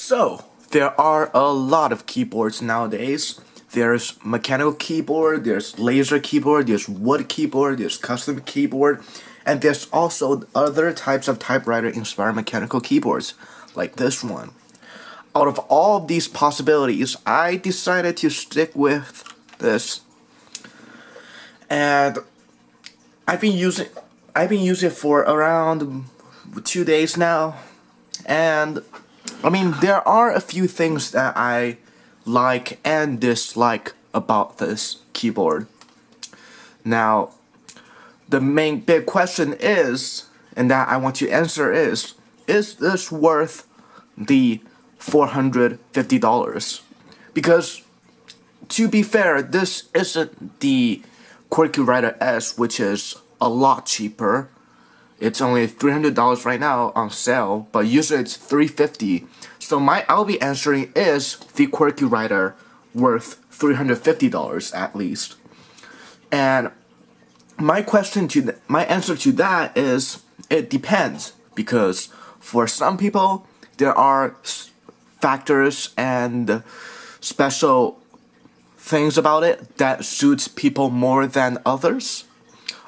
So, there are a lot of keyboards nowadays. There's mechanical keyboard, there's laser keyboard, there's wood keyboard, there's custom keyboard, and there's also other types of typewriter-inspired mechanical keyboards, like this one. Out of all of these possibilities, I decided to stick with this. And I've been using it for around 2 days now, and I mean, there are a few things that I like and dislike about this keyboard. Now, the main big question is, and that I want to answer is this worth the $450? Because, to be fair, this isn't the Qwerkywriter S, which is a lot cheaper. It's only $300 right now on sale, but usually it's $350. So I'll be answering, is the Qwerkywriter worth $350 at least? And my answer to that is it depends, because for some people there are factors and special things about it that suits people more than others.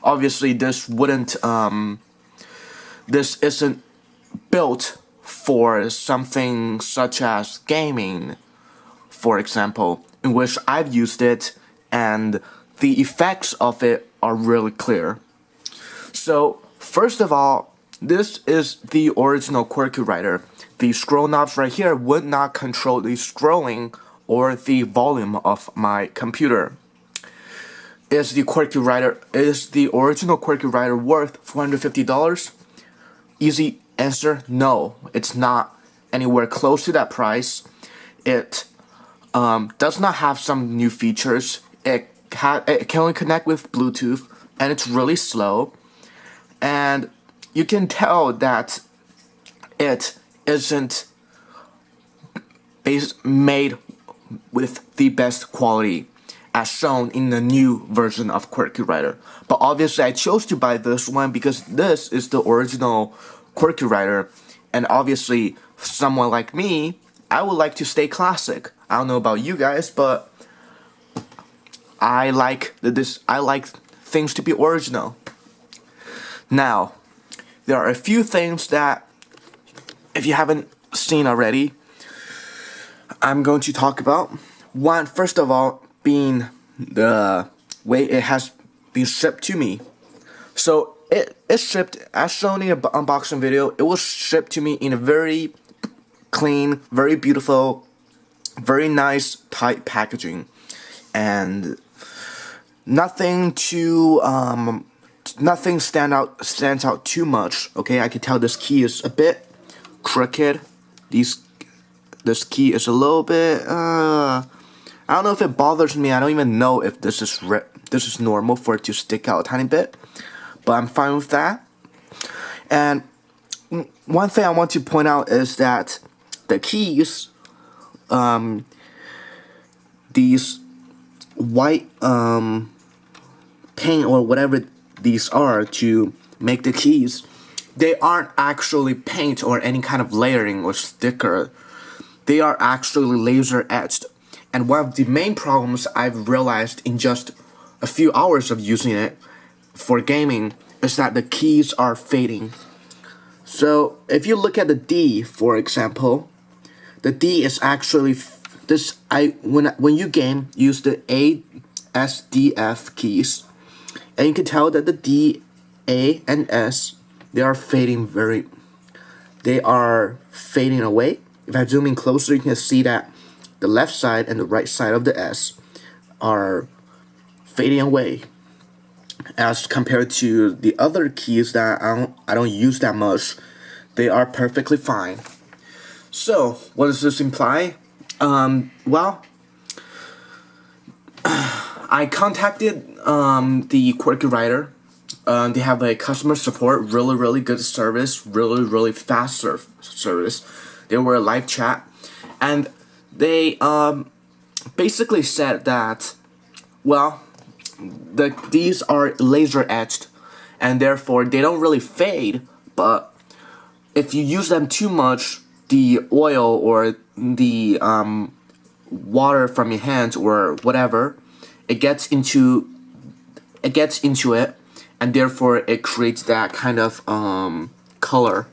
Obviously, this isn't built for something such as gaming, for example, in which I've used it and the effects of it are really clear. So, first of all, this is the original Qwerkywriter. The scroll knobs right here would not control the scrolling or the volume of my computer. Is the original Qwerkywriter worth $450? Easy answer, no. It's not anywhere close to that price. It does not have some new features. It can only connect with Bluetooth, and it's really slow. And you can tell that it isn't made with the best quality, as shown in the new version of Qwerkywriter. But obviously I chose to buy this one because this is the original Qwerkywriter, and obviously someone like me, I would like to stay classic. I don't know about you guys, but I like things to be original. Now, there are a few things that, if you haven't seen already, I'm going to talk about. One, first of all, being the way it has been shipped to me. So it's shipped, as shown in the unboxing video, it was shipped to me in a very clean, very beautiful, very nice, tight packaging, and nothing stands out too much. Okay, I can tell this key is a bit crooked. This key is a little bit. I don't know if it bothers me. I don't even know if this is normal for it to stick out a tiny bit, but I'm fine with that. And one thing I want to point out is that the keys, these white paint or whatever these are to make the keys, they aren't actually paint or any kind of layering or sticker. They are actually laser etched. And one of the main problems I've realized in just a few hours of using it for gaming is that the keys are fading. So if you look at the D, for example, the D is actually when you game, use the A, S, D, F keys, and you can tell that the D, A, and S, they are fading away. If I zoom in closer, you can see that the left side and the right side of the S are fading away, as compared to the other keys that I don't use that much. They are perfectly fine. So what does this imply? Well, I contacted the Qwerkywriter. They have a customer support, really good service, really fast service. They were a live chat, and they basically said that, well, these are laser etched, and therefore they don't really fade, but if you use them too much, the oil or the water from your hands or whatever, it gets into it, and therefore it creates that kind of color.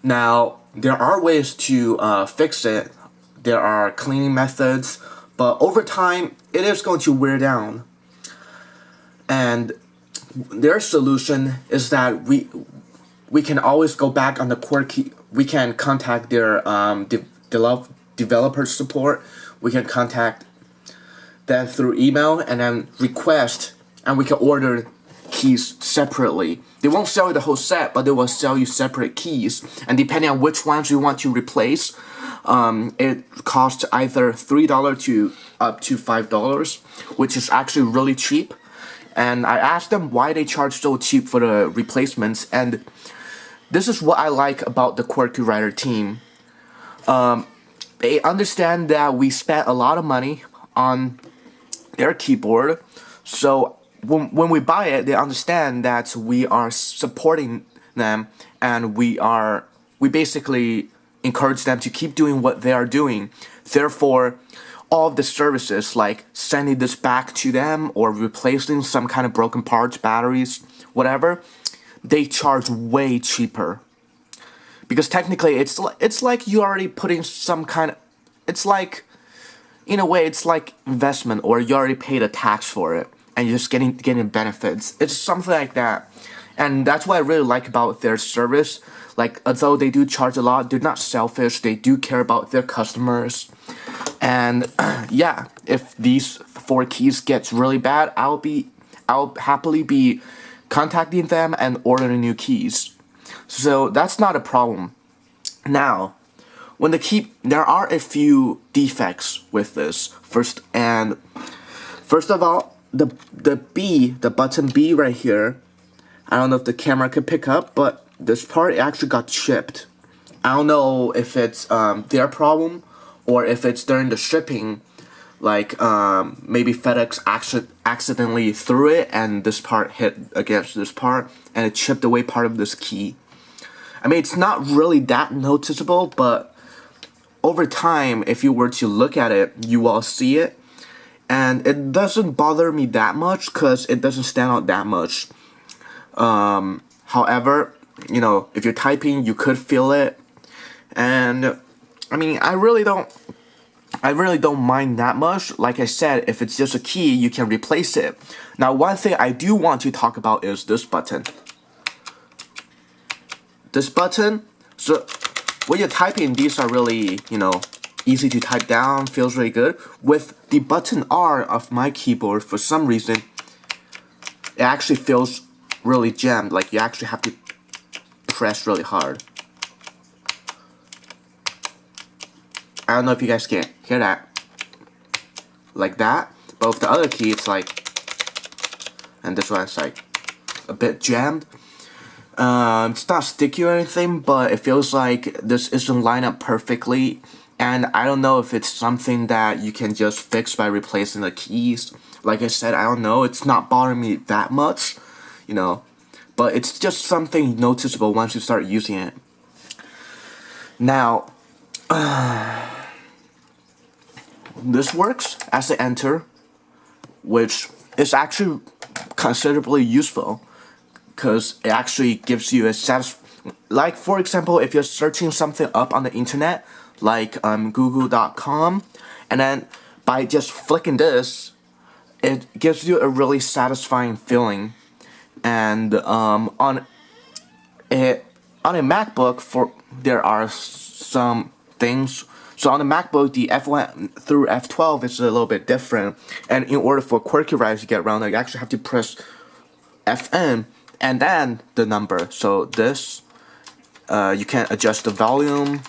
Now there are ways to fix it. There are cleaning methods, but over time it is going to wear down. And their solution is that we can always go back on the Qwerky. We can contact their developer support. We can contact them through email and then request, and we can order keys separately. They won't sell you the whole set, but they will sell you separate keys. And depending on which ones you want to replace, it costs either $3 to up to $5, which is actually really cheap. And I asked them why they charge so cheap for the replacements, and this is what I like about the Qwerkywriter team. They understand that we spent a lot of money on their keyboard, so when we buy it, they understand that we are supporting them, and we basically encourage them to keep doing what they are doing. Therefore, all of the services like sending this back to them or replacing some kind of broken parts, batteries, whatever, they charge way cheaper. Because technically it's like you already putting some kind of, it's like, in a way it's like investment, or you already paid a tax for it and you're just getting benefits. It's something like that. And that's what I really like about their service. Like, although they do charge a lot, they're not selfish. They do care about their customers. And yeah, if these 4 keys gets really bad, I'll happily be contacting them and ordering new keys. So that's not a problem. Now, there are a few defects with this. First of all, the button B right here, I don't know if the camera could pick up, but this part actually got chipped. I don't know if it's their problem or if it's during the shipping, like maybe FedEx accidentally threw it and this part hit against this part and it chipped away part of this key. I mean, it's not really that noticeable, but over time, if you were to look at it, you will see it. And it doesn't bother me that much because it doesn't stand out that much. However, you know, if you're typing, you could feel it. And I mean, I really don't mind that much. Like I said, if it's just a key, you can replace it. Now, one thing I do want to talk about is this button. This button, so when you're typing, these are really, you know, easy to type down, feels really good. With the button R of my keyboard, for some reason, it actually feels really jammed. Like you actually have to press really hard. I don't know if you guys can hear that. Like that. But with the other key, it's like, and this one is like a bit jammed. It's not sticky or anything, but it feels like this isn't lined up perfectly. And I don't know if it's something that you can just fix by replacing the keys. Like I said, I don't know. It's not bothering me that much, you know. But it's just something noticeable once you start using it. Now, this works as an enter, which is actually considerably useful because it actually gives you a like, for example, if you're searching something up on the internet, like google.com, and then by just flicking this, it gives you a really satisfying feeling. And on a MacBook, there are some things. So on the MacBook, the F1 through F12 is a little bit different. And in order for Qwerkywriter to get around that, you actually have to press Fn and then the number. So this, you can adjust the volume.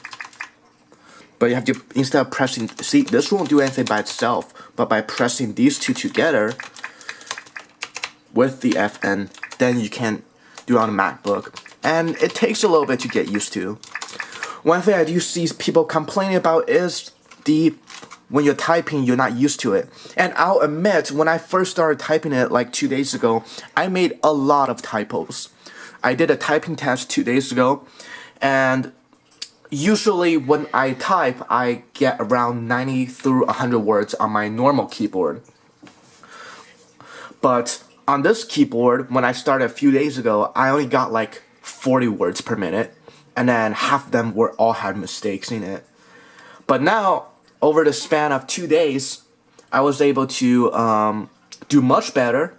But you have to, instead of pressing, see, this won't do anything by itself. But by pressing these two together with the Fn, then you can do it on a MacBook. And it takes a little bit to get used to. One thing I do see people complaining about is when you're typing, you're not used to it. And I'll admit, when I first started typing it like 2 days ago, I made a lot of typos. I did a typing test 2 days ago, and usually when I type, I get around 90 through 100 words on my normal keyboard. But on this keyboard, when I started a few days ago, I only got like 40 words per minute, and then half of them all had mistakes in it. But now, over the span of 2 days, I was able to do much better.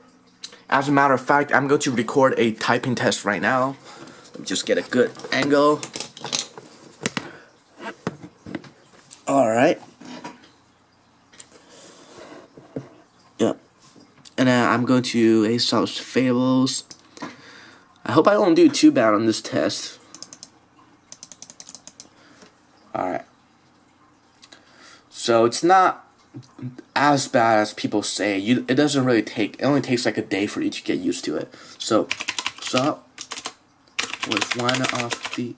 As a matter of fact, I'm going to record a typing test right now. Let me just get a good angle. Alright. Yep. And then I'm going to Aesop's Fables. I hope I don't do too bad on this test. Alright. So it's not as bad as people say. It doesn't really take, it only takes like a day for you to get used to it. So, stop with one of the...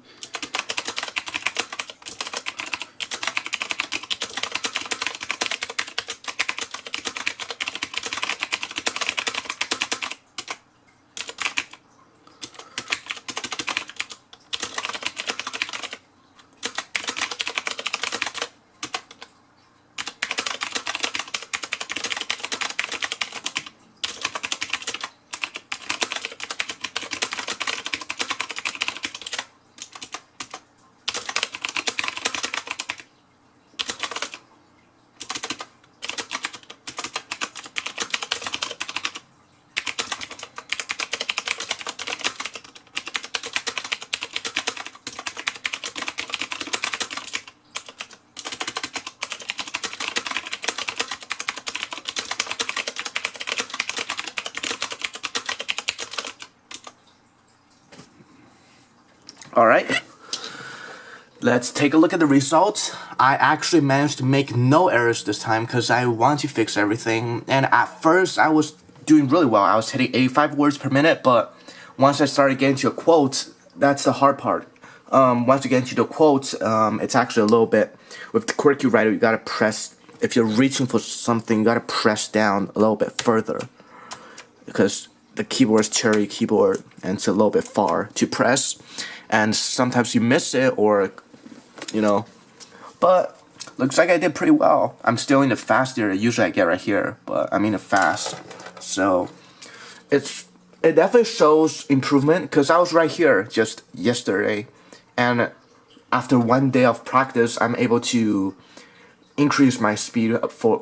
Alright, let's take a look at the results. I actually managed to make no errors this time because I want to fix everything. And at first, I was doing really well. I was hitting 85 words per minute, but once I started getting to a quote, that's the hard part. Once you get into the quotes, it's actually a little bit, with the Qwerkywriter, you gotta press, if you're reaching for something, you gotta press down a little bit further. Because the keyboard is cherry keyboard, and it's a little bit far to press. And sometimes you miss it, or, you know, but looks like I did pretty well. I'm still in the fast area. Usually I get right here, but I'm in the fast. So it definitely shows improvement, because I was right here just yesterday, and after 1 day of practice, I'm able to increase my speed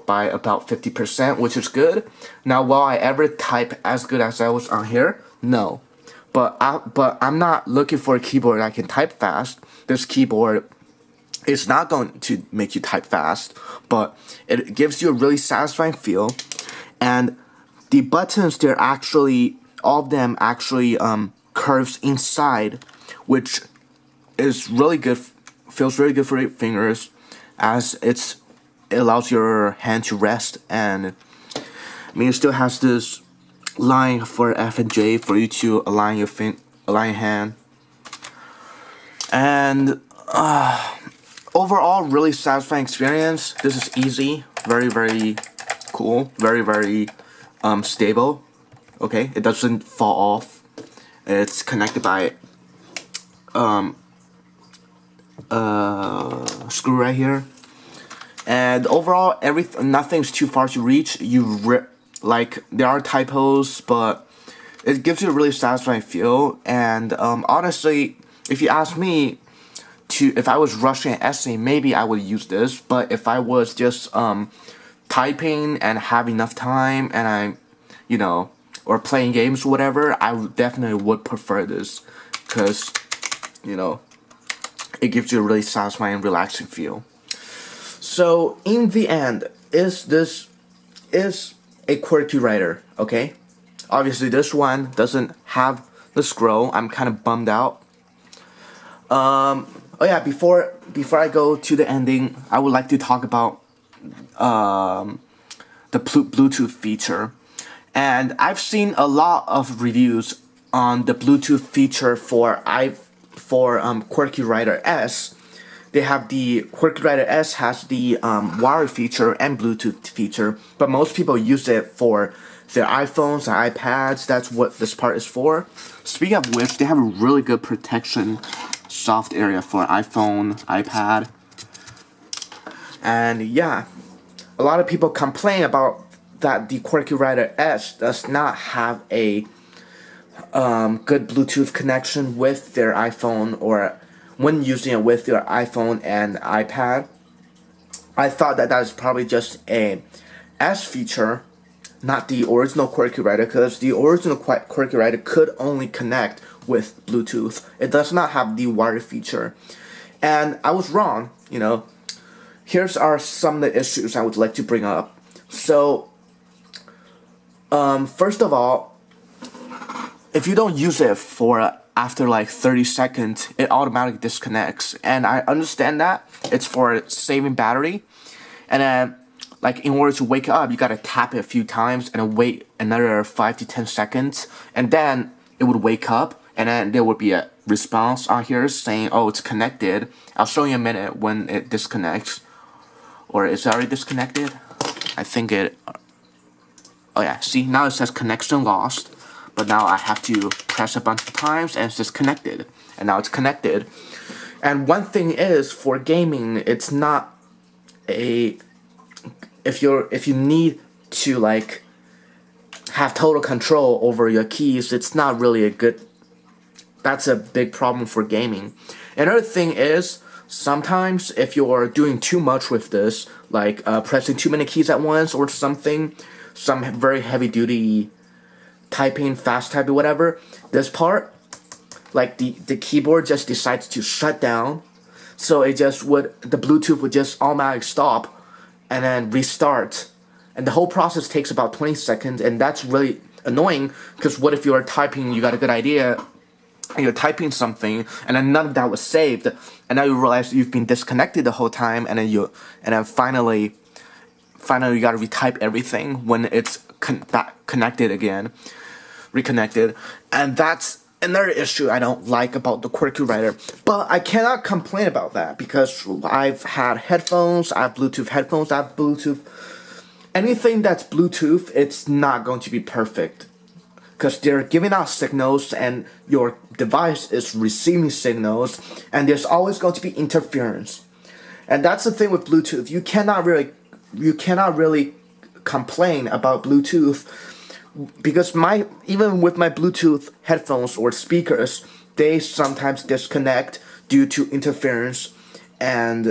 by about 50%, which is good. Now, will I ever type as good as I was on here? No. But I'm not looking for a keyboard that can type fast. This keyboard is not going to make you type fast, but it gives you a really satisfying feel. And the buttons, they're actually, all of them actually curves inside, which is really good, feels really good for your fingers, as it allows your hand to rest. And I mean, it still has this line for F and J for you to align your hand. And overall, really satisfying experience. This is easy, very, very cool, very, very stable. Okay, it doesn't fall off. It's connected by screw right here. And overall, nothing's too far to reach. Like, there are typos, but it gives you a really satisfying feel. And honestly, if you ask me, if I was rushing an essay, maybe I would use this. But if I was just typing and have enough time, and or playing games or whatever, I definitely would prefer this, because, it gives you a really satisfying and relaxing feel. So in the end, is a Qwerkywriter, okay? Obviously this one doesn't have the scroll. I'm kind of bummed out. Oh yeah, before I go to the ending, I would like to talk about the Bluetooth feature. And I've seen a lot of reviews on the Bluetooth feature for Qwerkywriter S. They have the Qwerkywriter S has the wire feature and Bluetooth feature, but most people use it for their iPhones and iPads. That's what this part is for. Speaking of which, they have a really good protection soft area for iPhone, iPad. And yeah, a lot of people complain about that the Qwerkywriter S does not have a good Bluetooth connection with their iPhone, or when using it with your iPhone and iPad. I thought that is probably just a S feature, not the original Qwerkywriter, because the original Qwerkywriter could only connect with Bluetooth. It does not have the wire feature. And I was wrong, you know. Here's some of the issues I would like to bring up. So, first of all, if you don't use it for after like 30 seconds, it automatically disconnects. And I understand that. It's for saving battery. And then, like, in order to wake up, you gotta tap it a few times and then wait another 5 to 10 seconds. And then it would wake up, and then there would be a response on here saying, oh, it's connected. I'll show you in a minute when it disconnects. Or is it already disconnected? I think it... Oh yeah, see, now it says connection lost. But now I have to press a bunch of times and it's just connected. And now it's connected. And one thing is, for gaming, it's not a... If you need to, like, have total control over your keys, it's not really a good... That's a big problem for gaming. Another thing is, sometimes if you're doing too much with this, like pressing too many keys at once or something, some very heavy-duty typing, fast typing, whatever, this part, like the keyboard just decides to shut down, so the Bluetooth would just automatically stop and then restart, and the whole process takes about 20 seconds, and that's really annoying, because what if you're typing, you got a good idea, and you're typing something, and then none of that was saved, and now you realize you've been disconnected the whole time, and then finally you gotta retype everything when it's connected again, reconnected. And that's another issue I don't like about the Qwerkywriter. But I cannot complain about that, because I've had headphones, I have Bluetooth headphones, I have Bluetooth. Anything that's Bluetooth, it's not going to be perfect, because they're giving out signals and your device is receiving signals, and there's always going to be interference. And that's the thing with Bluetooth. You cannot really complain about Bluetooth, because even with my Bluetooth headphones or speakers, they sometimes disconnect due to interference, and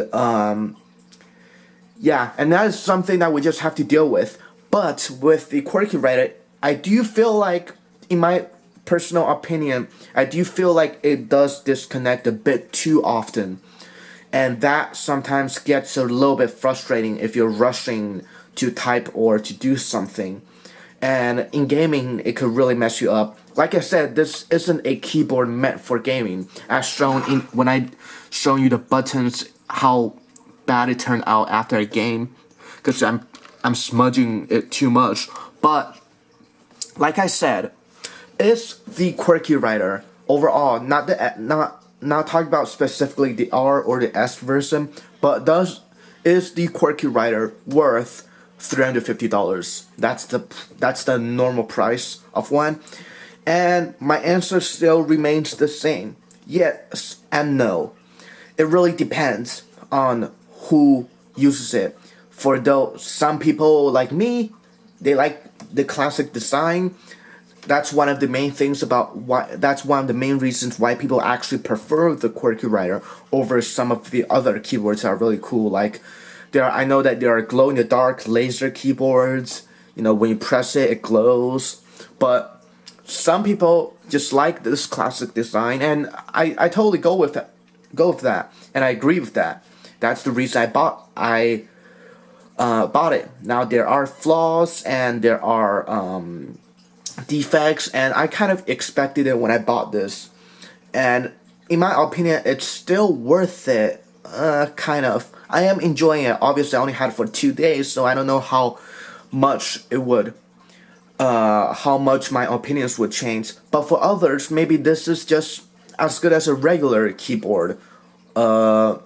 yeah, and that is something that we just have to deal with. But with the Qwerkywriter, I do feel like, in my personal opinion, I do feel like it does disconnect a bit too often. And that sometimes gets a little bit frustrating if you're rushing to type or to do something. And in gaming, it could really mess you up. Like I said, this isn't a keyboard meant for gaming. As shown when I shown you the buttons, how bad it turned out after a game, because I'm smudging it too much. But like I said, is the Qwerkywriter overall, not talking about specifically the R or the S version, but is the Qwerkywriter worth $350? That's the normal price of one. And my answer still remains the same. Yes and no. It really depends on who uses it. For some people like me, they like the classic design. That's one of the main things that's one of the main reasons why people actually prefer the Qwerkywriter over some of the other keyboards that are really cool. Like, I know that there are glow-in-the-dark laser keyboards. You know, when you press it, it glows. But some people just like this classic design, and I totally go with that, and I agree with that. That's the reason I bought it. Now, there are flaws and there are defects, and I kind of expected it when I bought this, and in my opinion, it's still worth it. Kind of. I am enjoying it. Obviously, I only had it for 2 days, so I don't know how much my opinions would change. But for others, maybe this is just as good as a regular keyboard, or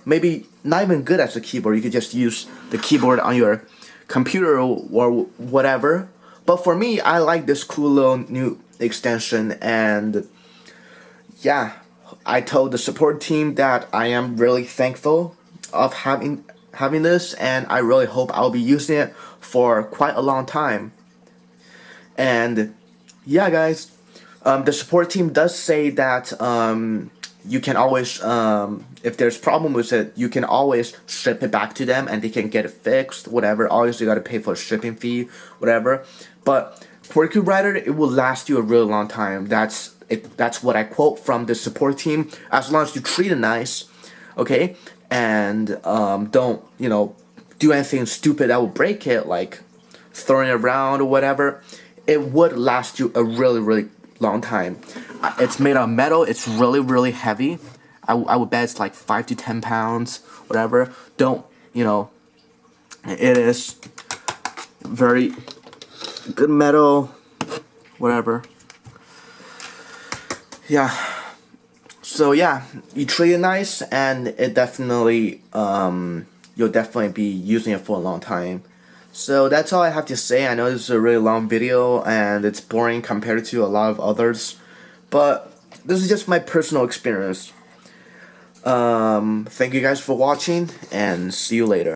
maybe not even good as a keyboard. You could just use the keyboard on your computer or whatever. But for me, I like this cool little new extension, and yeah, I told the support team that I am really thankful of having this, and I really hope I'll be using it for quite a long time. And yeah, guys, the support team does say that you can always, if there's problem with it, you can always ship it back to them and they can get it fixed, whatever. Obviously, you gotta pay for a shipping fee, whatever. But Qwerkywriter, it will last you a really long time. That's what I quote from the support team. As long as you treat it nice, okay, and don't do anything stupid that will break it, like throwing it around or whatever. It would last you a really long time. It's made of metal. It's really heavy. I would bet it's like 5 to 10 pounds, whatever. Don't it is very good metal, whatever. Yeah. So yeah, you treat it nice, and it definitely you'll definitely be using it for a long time. So that's all I have to say. I know this is a really long video and it's boring compared to a lot of others, but this is just my personal experience. Thank you guys for watching, and see you later.